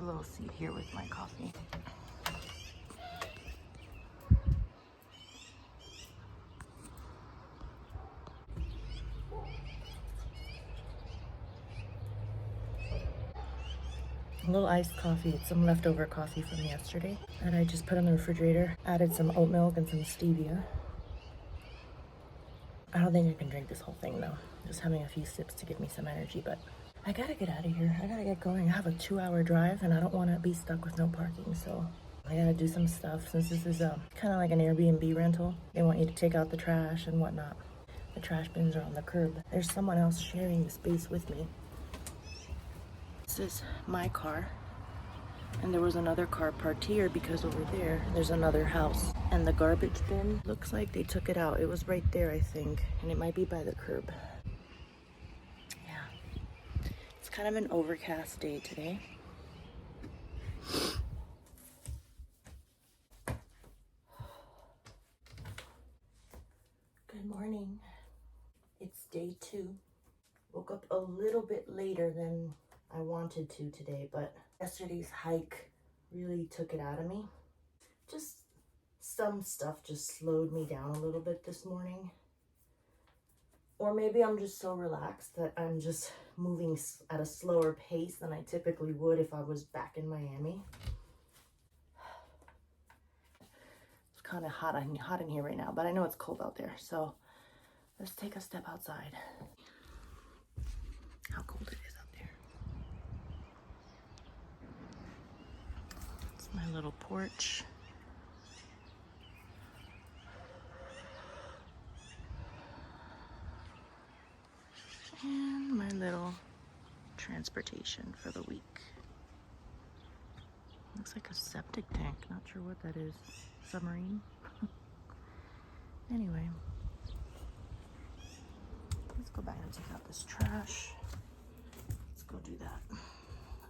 a little seat here with my coffee. A little iced coffee. It's some leftover coffee from yesterday that I just put in the refrigerator. Added some oat milk and some stevia. I don't think I can drink this whole thing though. Just having a few sips to give me some energy, but I gotta get out of here. I gotta get going. I have a 2-hour drive and I don't want to be stuck with no parking, so I gotta do some stuff. Since this is kind of like an Airbnb rental, they want you to take out the trash and whatnot. The trash bins are on the curb. There's someone else sharing the space with me. This is my car, and there was another car parked here because over there's another house, and the garbage bin looks like they took it out. It was right there, I think, and it might be by the curb. Yeah, it's kind of an overcast day today. Good morning. It's day 2. Woke up a little bit later than I wanted to today, but yesterday's hike really took it out of me. Just some stuff just slowed me down a little bit this morning. Or maybe I'm just so relaxed that I'm just moving at a slower pace than I typically would if I was back in Miami. It's kind of hot in here right now, but I know it's cold out there, so let's take a step outside. How cold it is out there. It's my little porch. And my little transportation for the week. Looks like a septic tank. Not sure what that is. Submarine? Anyway. Let's go back and take out this trash. Let's go do that.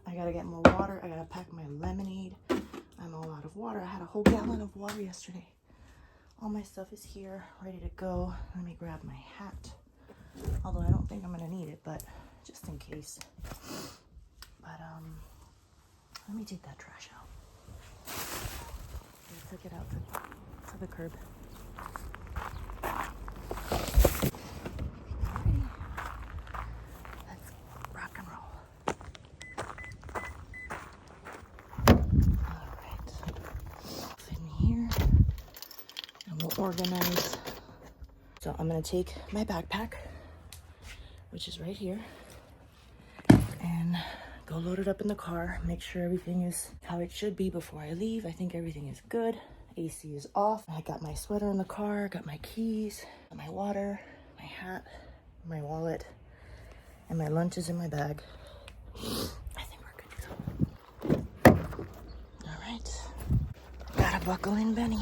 I gotta get more water. I gotta pack my lemonade. I'm all out of water. I had a whole gallon of water yesterday. All my stuff is here, ready to go. Let me grab my hat. Although I don't think I'm gonna need it, but just in case. But let me take that trash out. I took it out to the curb. Alrighty. Let's rock and roll. Alright. In here. And we'll organize. So I'm gonna take my backpack, which is right here, and go load it up in the car, make sure everything is how it should be before I leave. I think everything is good. AC is off. I got my sweater in the car, got my keys, got my water, my hat, my wallet, and my lunch is in my bag. I think we're good to go. All right. Gotta buckle in, Benny.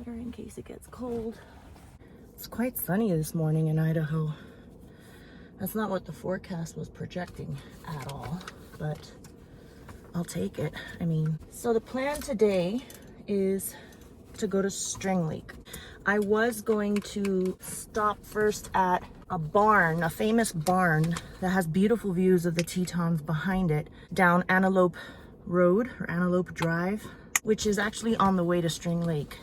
In case it gets cold. It's quite sunny this morning in Idaho. That's not what the forecast was projecting at all, but I'll take it. I mean, so the plan today is to go to String Lake. I was going to stop first at a barn, a famous barn that has beautiful views of the Tetons behind it, down Antelope Road or Antelope Drive, which is actually on the way to String Lake.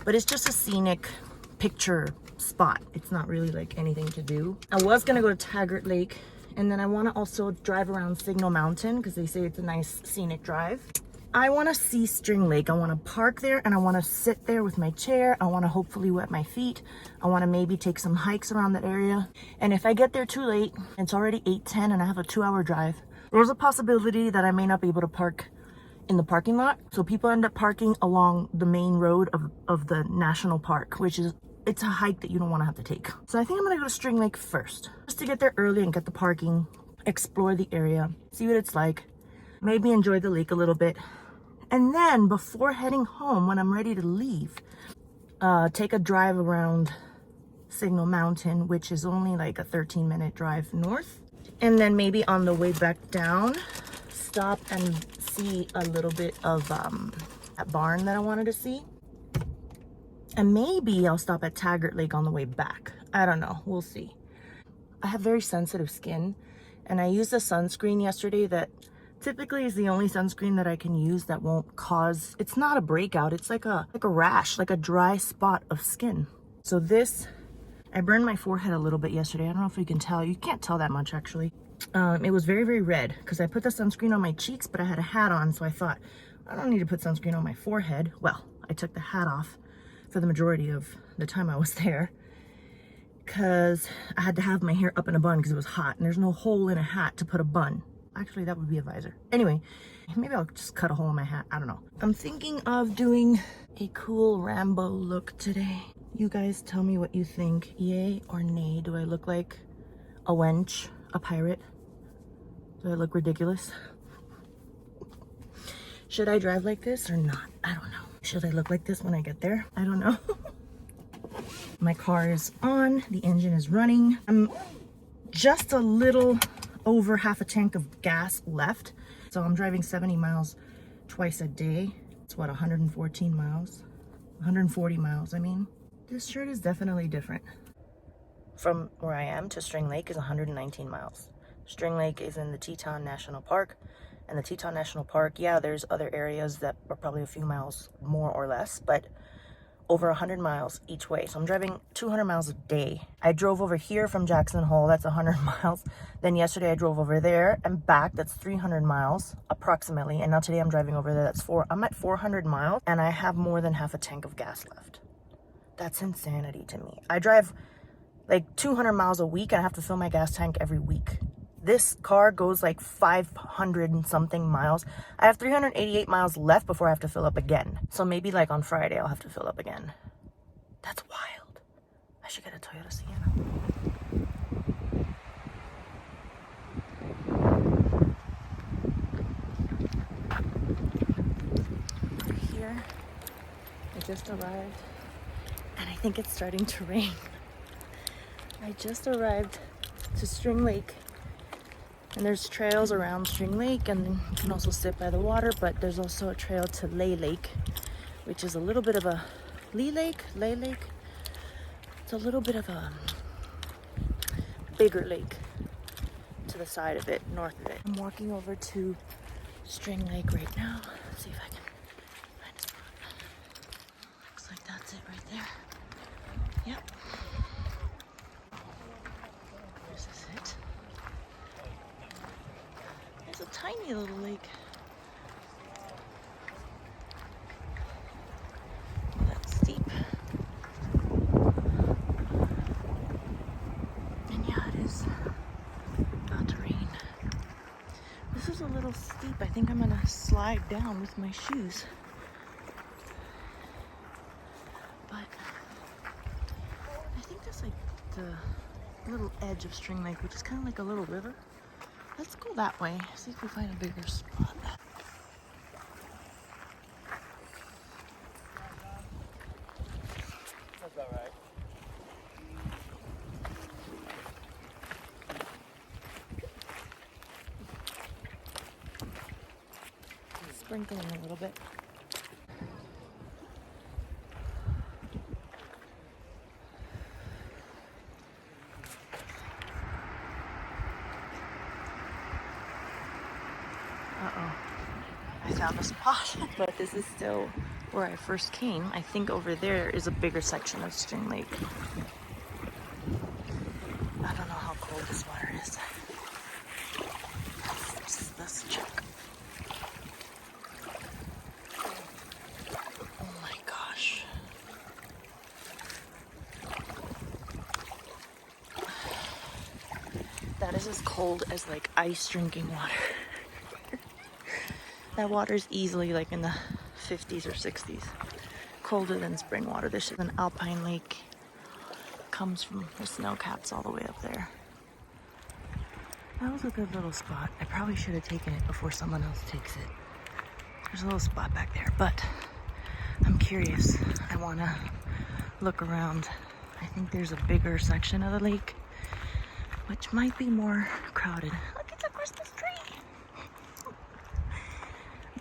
But it's just a scenic picture spot. It's not really like anything to do. I was gonna go to Taggart Lake, and then I wanna also drive around Signal Mountain because they say it's a nice scenic drive. I wanna see String Lake. I wanna park there and I wanna sit there with my chair. I wanna hopefully wet my feet. I wanna maybe take some hikes around that area. And if I get there too late, it's already 8:10 and I have a 2-hour drive, there's a possibility that I may not be able to park in the parking lot. So people end up parking along the main road of the national park, which is, it's a hike that you don't want to have to take. So I think I'm gonna go to String Lake first, just to get there early and get the parking, explore the area, see what it's like, maybe enjoy the lake a little bit. And then before heading home, when I'm ready to leave, take a drive around Signal Mountain, which is only like a 13-minute drive north. And then maybe on the way back down, stop and see a little bit of that barn that I wanted to see. And maybe I'll stop at Taggart Lake on the way back. I don't know, we'll see. I have very sensitive skin, and I used a sunscreen yesterday that typically is the only sunscreen that I can use that won't cause, it's not a breakout, it's like a rash, like a dry spot of skin. So this, I burned my forehead a little bit yesterday. I don't know if you can tell. You can't tell that much actually. It was very, very red because I put the sunscreen on my cheeks, but I had a hat on, so I thought, I don't need to put sunscreen on my forehead. Well, I took the hat off for the majority of the time I was there because I had to have my hair up in a bun because it was hot, and there's no hole in a hat to put a bun. Actually, that would be a visor. Anyway, maybe I'll just cut a hole in my hat. I don't know. I'm thinking of doing a cool Rambo look today. You guys tell me what you think. Yay or nay? Do I look like a wench, a pirate? Do I look ridiculous? Should I drive like this or not? I don't know. Should I look like this when I get there? I don't know. My car is on. The engine is running. I'm just a little over half a tank of gas left. So I'm driving 70 miles twice a day. It's what, 114 miles? 140 miles, I mean. This shirt is definitely different. From where I am to String Lake is 119 miles. String Lake is in the Teton National Park. And the Teton National Park, yeah, there's other areas that are probably a few miles more or less, but over 100 miles each way. So I'm driving 200 miles a day. I drove over here from Jackson Hole, that's 100 miles. Then yesterday I drove over there and back, that's 300 miles approximately. And now today I'm driving over there, I'm at 400 miles and I have more than half a tank of gas left. That's insanity to me. I drive like 200 miles a week and I have to fill my gas tank every week. This car goes like 500 and something miles. I have 388 miles left before I have to fill up again. So maybe like on Friday I'll have to fill up again. That's wild. I should get a Toyota Sienna. We're here. I just arrived and I think it's starting to rain. I just arrived to String Lake. And there's trails around String Lake, and you can also sit by the water, but there's also a trail to Lay Lake, which is a little bit of a Lay Lake. It's a little bit of a bigger lake to the side of it, north of it. I'm walking over to String Lake right now. Let's see if I can find a spot. Looks like that's it right there. Yep. This is it. It's a tiny little lake. That's steep. And yeah, it is about to rain. This is a little steep. I think I'm gonna slide down with my shoes. But I think that's like the little edge of String Lake, which is kind of like a little river. Let's go that way, see if we find a bigger spot. That's about right. Sprinkling a little bit. I found a spot, but this is still where I first came. I think over there is a bigger section of String Lake. I don't know how cold this water is. Let's check. Oh my gosh. That is as cold as like ice drinking water. That water's easily like in the 50s or 60s. Colder than spring water. This is an alpine lake. Comes from the snow caps all the way up there. That was a good little spot. I probably should have taken it before someone else takes it. There's a little spot back there, but I'm curious. I want to look around. I think there's a bigger section of the lake, which might be more crowded. Look, it's a Christmas tree.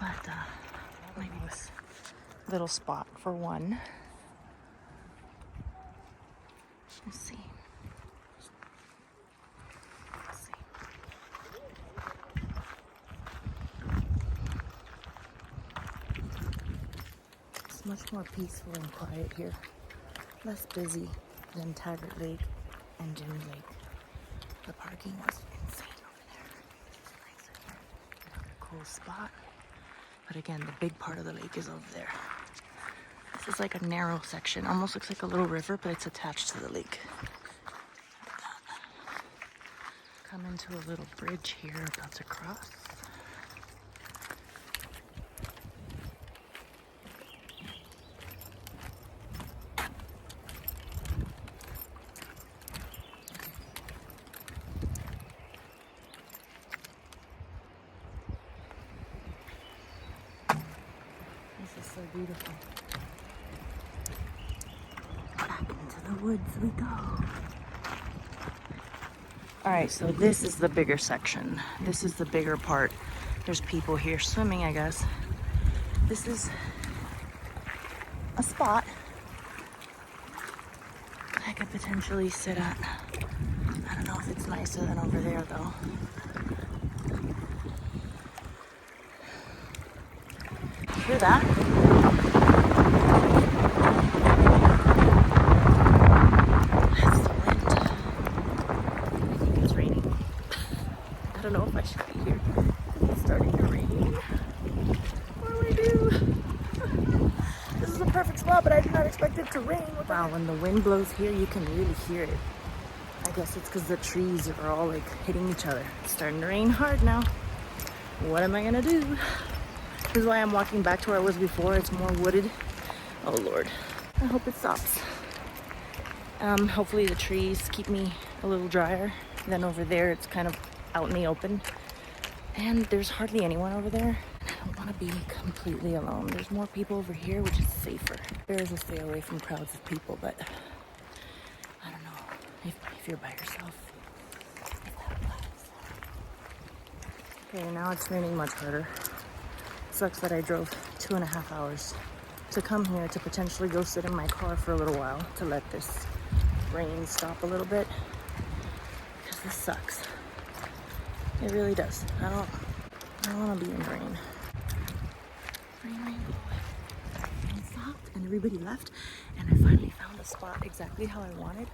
But maybe this little spot for one. Let's see. It's much more peaceful and quiet here. Less busy than Taggart Lake and Jim Lake. The parking was insane over there. This is nicer. Another cool spot. But again, the big part of the lake is over there. This is like a narrow section. Almost looks like a little river, but it's attached to the lake. Come into a little bridge here about to cross. This is so beautiful. Back into the woods we go. All right, so this is the bigger section. This is the bigger part. There's people here swimming, I guess. This is a spot I could potentially sit at. I don't know if it's nicer than over there, though. Hear that? That's the wind. I think it's raining. I don't know if I should be here. It's starting to rain. What do I do? This is a perfect spot, but I did not expect it to rain. Wow, when the wind blows here, you can really hear it. I guess it's because the trees are all like hitting each other. It's starting to rain hard now. What am I gonna do? This is why I'm walking back to where I was before. It's more wooded. Oh Lord, I hope it stops. Hopefully the trees keep me a little drier. Then over there, it's kind of out in the open. And there's hardly anyone over there. And I don't want to be completely alone. There's more people over here, which is safer. Bears will stay away from crowds of people, but I don't know if you're by yourself. If that applies. Okay, now it's raining much harder. Sucks that I drove 2.5 hours to come here to potentially go sit in my car for a little while to let this rain stop a little bit, because this sucks. It really does. I don't want to be in rain. Rain, go away. Rain stopped and everybody left, and I finally found a spot exactly how I wanted,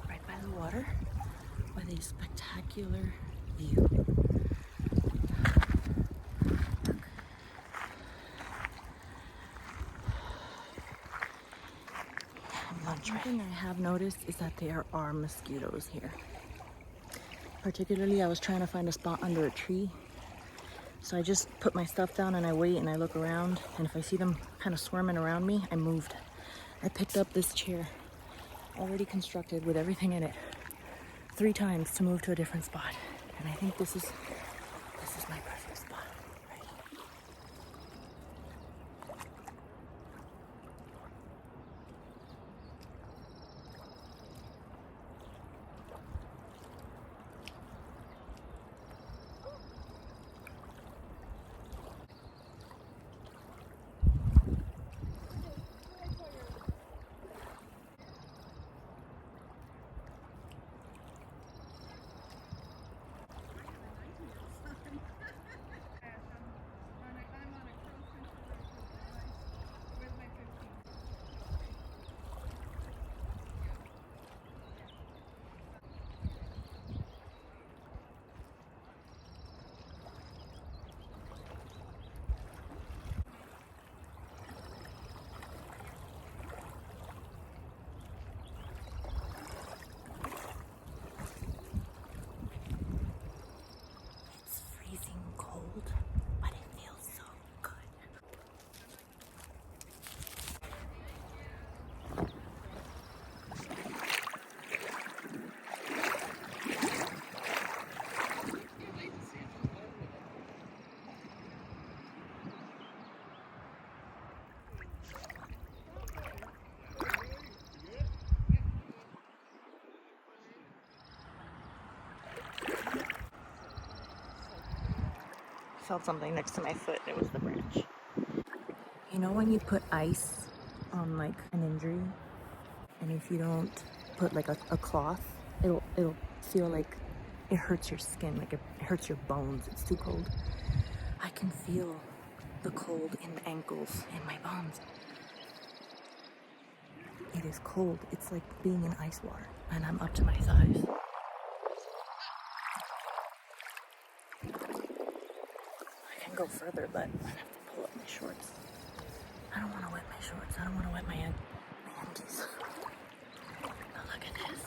right by the water, with a spectacular view. One thing I have noticed is that there are mosquitoes here. Particularly, I was trying to find a spot under a tree. So I just put my stuff down and I wait and I look around. And if I see them kind of swarming around me, I moved. I picked up this chair, already constructed with everything in it, 3 times to move to a different spot. And I think this is my perfect spot. Felt something next to my foot, and it was the branch. You know when you put ice on like an injury, and if you don't put like a cloth, it'll feel like it hurts your skin, like it hurts your bones. It's too cold. I can feel the cold in the ankles, in my bones. It is cold. It's like being in ice water, and I'm up to my thighs. I can go further, but I have to pull up my shorts. I don't want to wet my shorts. I don't want to wet my undies. But look at this.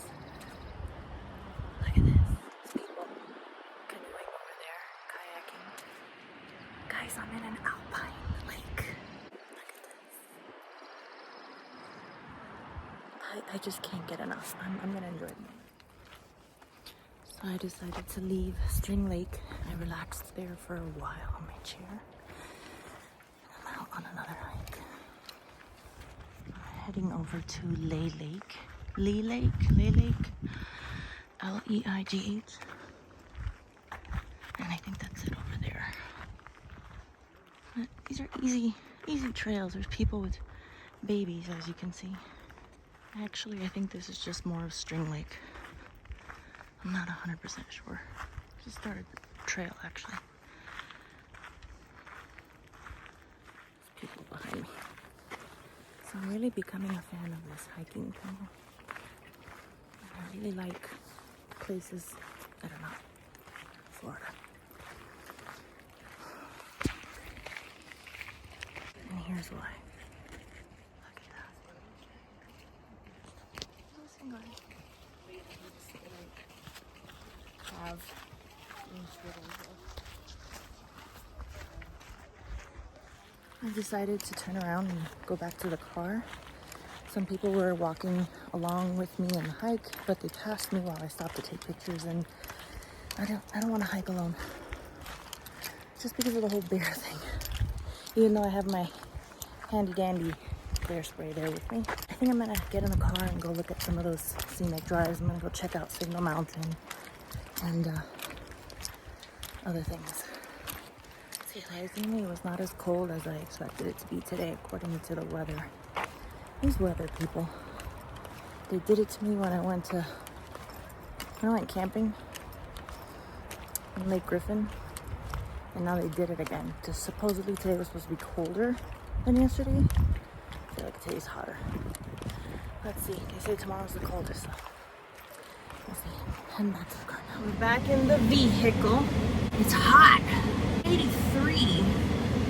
Look at this. People canoeing over there, kayaking. Guys, I'm in an alpine lake. Look at this. I just can't get enough. I'm gonna enjoy it. So I decided to leave String Lake. I relaxed there for a while on my chair. And I'm out on another hike. I'm heading over to Lay Lake. Lay Lake. Leigh. And I think that's it over there. But these are easy trails. There's people with babies, as you can see. Actually, I think this is just more of String Lake. I'm not 100% sure. Just started the trail, actually. There's people behind me. So I'm really becoming a fan of this hiking thing. I really like places that are not Florida. And here's why. Look at that. Listen, guys. I decided to turn around and go back to the car. Some people were walking along with me on the hike, but they passed me while I stopped to take pictures, and I don't want to hike alone. Just because of the whole bear thing. Even though I have my handy dandy bear spray there with me. I think I'm gonna get in the car and go look at some of those scenic drives. I'm gonna go check out Signal Mountain and other things. Surprisingly, it was not as cold as I expected it to be today, according to the weather. These weather people, they did it to me when I went camping in Lake Griffin, and now they did it again. Just supposedly today was supposed to be colder than yesterday. I feel like today's hotter. Let's see. They say tomorrow's the coldest, so we'll see. Heading back to the car now. We're back in the vehicle. It's hot. 83.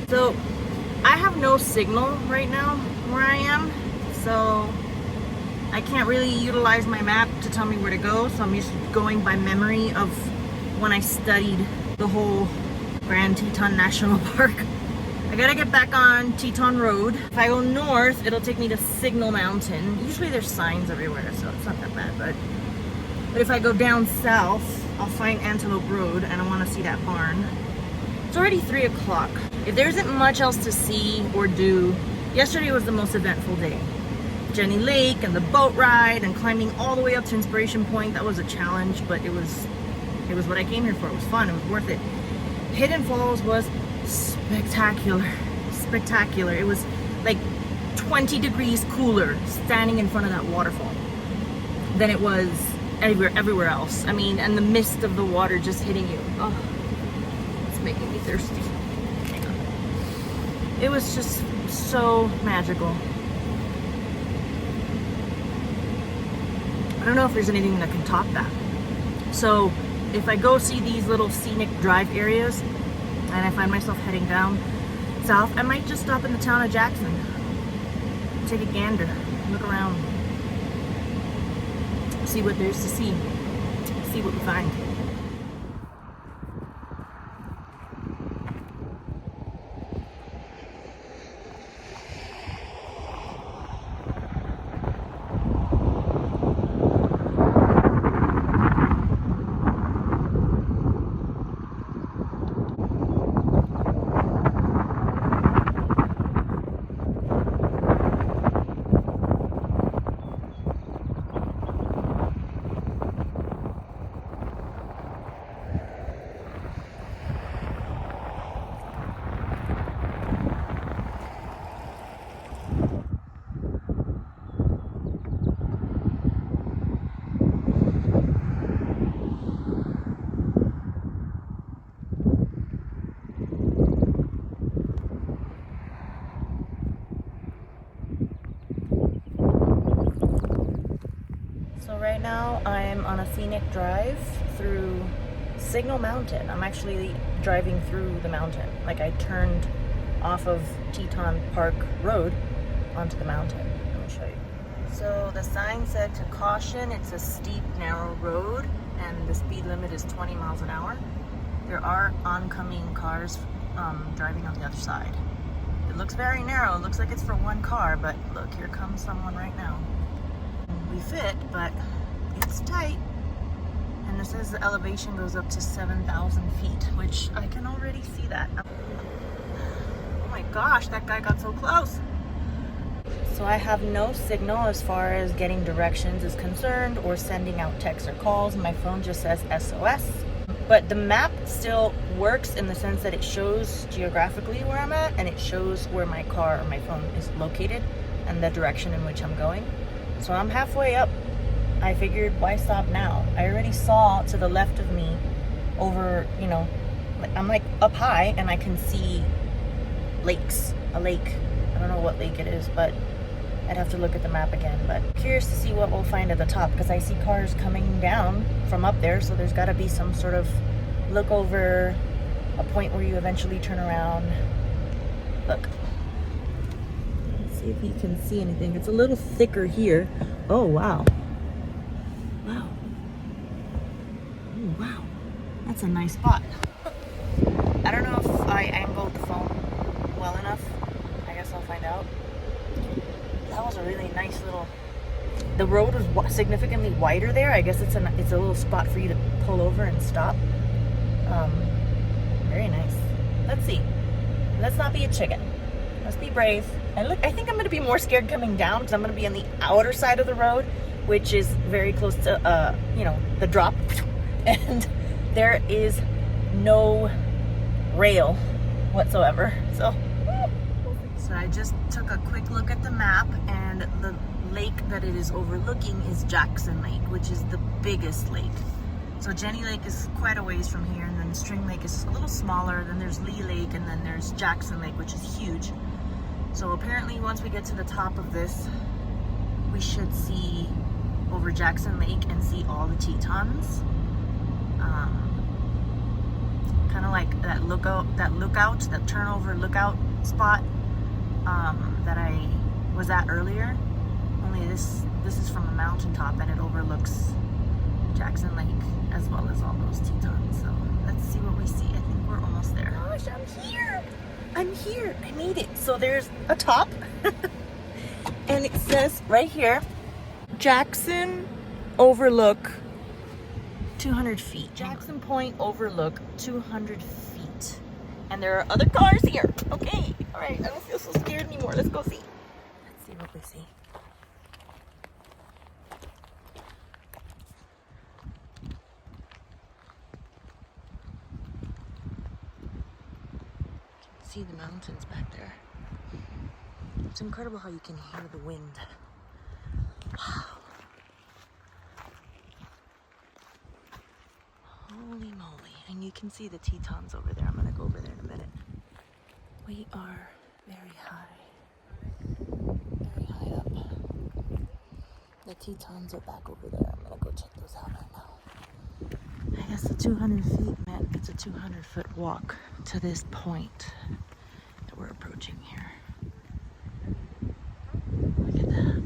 So I have no signal right now where I am, so I can't really utilize my map to tell me where to go. So I'm just going by memory of when I studied the whole Grand Teton National Park. I gotta get back on Teton Road. If I go north, it'll take me to Signal Mountain. Usually there's signs everywhere, so it's not that bad, but if I go down south, I'll find Antelope Road, and I want to see that barn. It's already 3 o'clock. If there isn't much else to see or do, yesterday was the most eventful day. Jenny Lake and the boat ride and climbing all the way up to Inspiration Point, that was a challenge, but it was what I came here for. It was fun. It was worth it. Hidden Falls was spectacular. It was like 20 degrees cooler standing in front of that waterfall than it was everywhere else. I mean, and the mist of the water just hitting you. Oh, it's making me thirsty. Hang on. It was just so magical. I don't know if there's anything that can top that. So if I go see these little scenic drive areas and I find myself heading down south, I might just stop in the town of Jackson, take a gander, look around, see what there's to see what we find. scenic drive through Signal Mountain. I'm actually driving through the mountain. Like, I turned off of Teton Park Road onto the mountain. Let me show you. So the sign said to caution, it's a steep, narrow road, and the speed limit is 20 miles an hour. There are oncoming cars driving on the other side. It looks very narrow. It looks like it's for one car, but look, here comes someone right now. We fit, but it's tight. And it says the elevation goes up to 7,000 feet, which I can already see that. Oh my gosh, that guy got so close. So I have no signal as far as getting directions is concerned or sending out texts or calls. My phone just says SOS. But the map still works in the sense that it shows geographically where I'm at, and it shows where my car or my phone is located and the direction in which I'm going. So I'm halfway up. I figured, why stop now? I already saw to the left of me over, you know, I'm like up high and I can see lakes, a lake. I don't know what lake it is, but I'd have to look at the map again. But curious to see what we'll find at the top, because I see cars coming down from up there, so there's got to be some sort of look over, a point where you eventually turn around. Look. Let's see if you can see anything. It's a little thicker here. Oh, wow. Wow. Oh, wow. That's a nice spot. I don't know if I angled the phone well enough. I guess I'll find out. That was a really nice little... The road was significantly wider there. I guess it's a little spot for you to pull over and stop. Very nice. Let's see. Let's not be a chicken. Let's be brave. I think I'm going to be more scared coming down, because I'm going to be on the outer side of the road, which is very close to, you know, the drop. And there is no rail whatsoever. So I just took a quick look at the map, and the lake that it is overlooking is Jackson Lake, which is the biggest lake. So Jenny Lake is quite a ways from here, and then String Lake is a little smaller, then there's Lee Lake, and then there's Jackson Lake, which is huge. So apparently once we get to the top of this, we should see over Jackson Lake and see all the Tetons. Kind of like that that turnover lookout spot that I was at earlier. Only this is from a mountaintop, and it overlooks Jackson Lake as well as all those Tetons. So let's see what we see. I think we're almost there. Gosh, I'm here. I made it. So there's a top and it says right here, Jackson Overlook 200 feet. Jackson Point Overlook 200 feet. And there are other cars here. Okay. All right. I don't feel so scared anymore. Let's go see. Let's see what we see. See the mountains back there. It's incredible how you can hear the wind. Wow. Holy moly. And you can see the Tetons over there. I'm gonna go over there in a minute. We are very high. Very high up. The Tetons are back over there. I'm gonna go check those out right now. I guess the 200 feet meant it's a 200-foot walk to this point that we're approaching here. Look at that.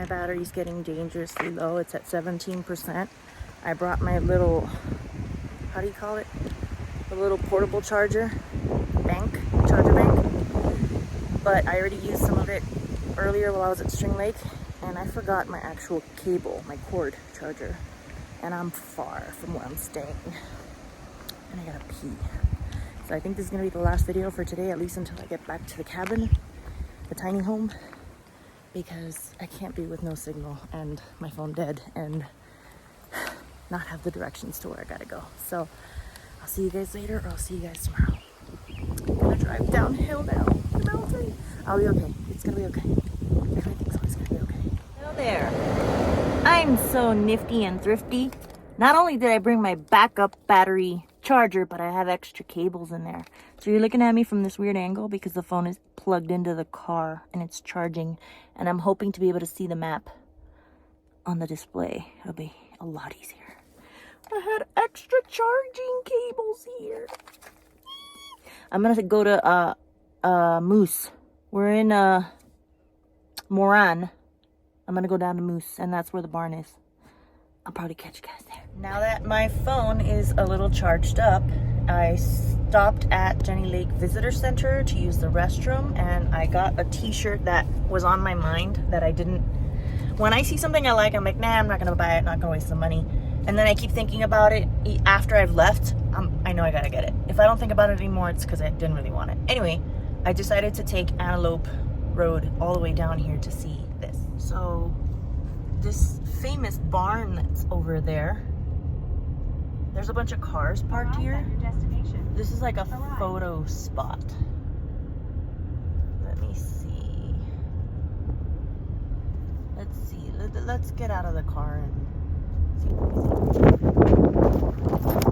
Battery's getting dangerously low. It's at 17%. I brought my little, how do you call it? The little portable charger bank. But I already used some of it earlier while I was at String Lake, and I forgot my actual cable, my cord charger. And I'm far from where I'm staying. And I gotta pee. So I think this is gonna be the last video for today, at least until I get back to the cabin, the tiny home. Because I can't be with no signal and my phone dead and not have the directions to where I gotta go. So I'll see you guys later, or I'll see you guys tomorrow. drive downhill now. The mountain. I'll be okay. It's gonna be okay. I think so. It's gonna be okay. Hello there. I'm so nifty and thrifty. Not only did I bring my backup battery charger, but I have extra cables in there. So you're looking at me from this weird angle because the phone is plugged into the car and it's charging. And I'm hoping to be able to see the map on the display. It'll be a lot easier. I had extra charging cables here. I'm gonna go to Moose. We're in Moran. I'm gonna go down to Moose, and that's where the barn is. I'll probably catch you guys there. Now that my phone is a little charged up, I stopped at Jenny Lake Visitor Center to use the restroom, and I got a t-shirt that was on my mind that I didn't... When I see something I like, I'm like, nah, I'm not gonna buy it, not gonna waste the money. And then I keep thinking about it after I've left. I know I gotta get it. If I don't think about it anymore, it's because I didn't really want it. Anyway, I decided to take Antelope Road all the way down here to see this. So this famous barn that's over there, there's a bunch of cars parked here. This is like a photo spot. Let me see. Let's see. Let's get out of the car and see what we see.